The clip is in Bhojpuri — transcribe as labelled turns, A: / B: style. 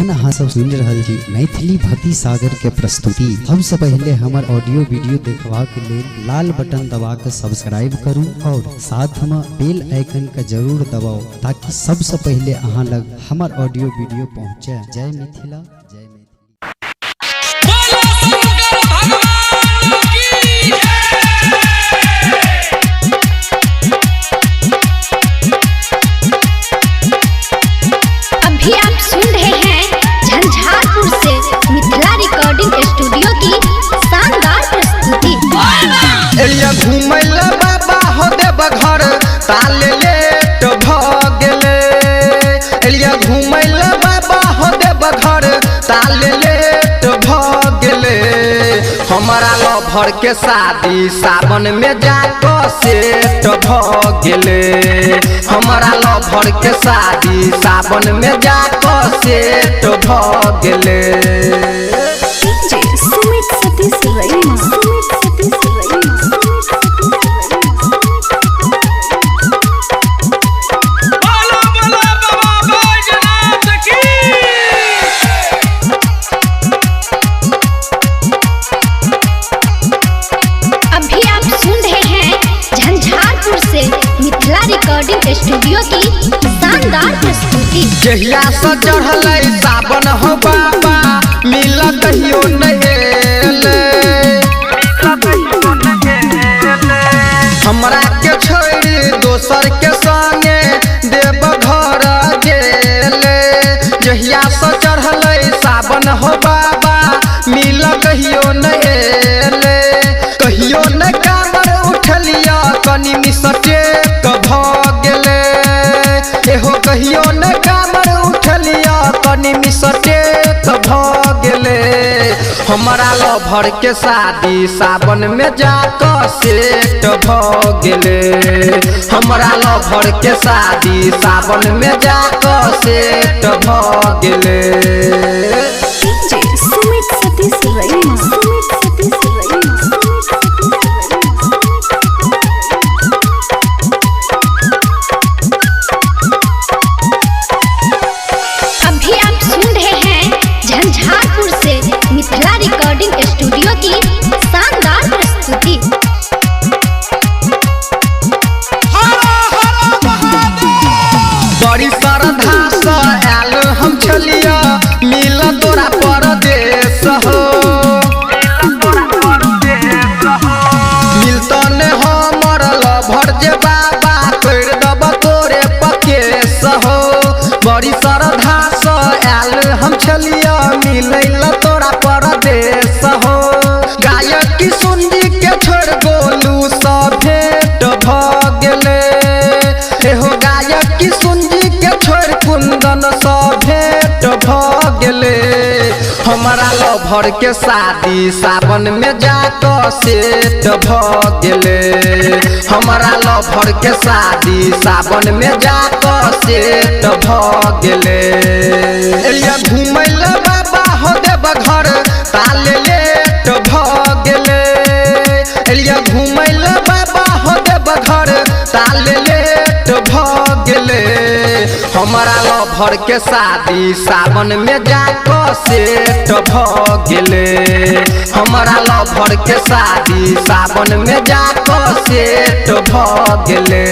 A: गाना हाँ सब सुन रहल जी मैथिली भक्ति सागर के प्रस्तुति। सबसे पहले हमार ऑडियो वीडियो देखवा के लिए लाल बटन दबा के सब्सक्राइब करूं और साथ में बेल आइकन का जरूर दबाओ ताकि सबसे पहले अहाँ लग हमार ऑडियो वीडियो पहुंचे। जय मिथिला जय
B: अभी आप सुन रहे हैं झंझारपुर से मिथिला रिकॉर्डिंग स्टूडियो की शानदार प्रस्तुति।
C: एलिया घूमैला बाबा हो देव घर ताले लेट भ गेले। एलिया घूमैला बाबा हो देव घर ताले लेट भ गेले। हमारा लभर के शादी सावन में जाके सेट भ गेले। हमारा लभर के शादी सावन में जाके सेट भ गेले।
B: सुमित सतीश रईमा रिकॉर्डिंग स्टूडियो की शानदार प्रस्तुति।
C: जहिया से चढ़ल सावन हो बाबा मिला कहियो नहेले। हमरा के छोड़ी दोसर के संगे देव घर गेले। जहिया से चढ़ल सावन हो बाबा मिला कहियो नहेले। कहियो न कामर उठलिया कनी मिसटे एहो कहियो न कामर उठलिया कनी मिसटे भ गेले। हमारा लभर के शादी सावन में जाके सेट भ गेले। हमारा लभर के शादी सावन में जाके सेट भ गेले।
B: सुमित सतीश रईमा मिथिला रिकॉर्डिंग स्टूडियो की शानदार प्रस्तुति।
C: बड़ी श्रद्धा से आयल हम छलिया मिल तोरा परदेश हो। मिलत ने हमर लभर जे बाबा कर दब तोरे पकेश हो। बड़ी श्रद्धा से आयल हम छलिया मिल तोरा परदेश हो। गायक की सुनजी के छोड़ गोलू सब भेंट भ गेले। एहो गायक की सुनजी के छोड़ कुंदन सब भेंट भ गेले। हमारा लभर के शादी सावन में जाके सेट भ गेले। हमारा लभर के शादी सावन में जाके सेट भ गेले। एलिया घूमैला बाबा हो देव घर ताले लेट भ गेले। एलिया घूमैला बाबा हो देव घर ताले लेट भ गेले। हमारा लभर के शादी सावन में जाके सेट भ गेले। हमारा लभर के शादी सावन में जाके सेट भ गेले।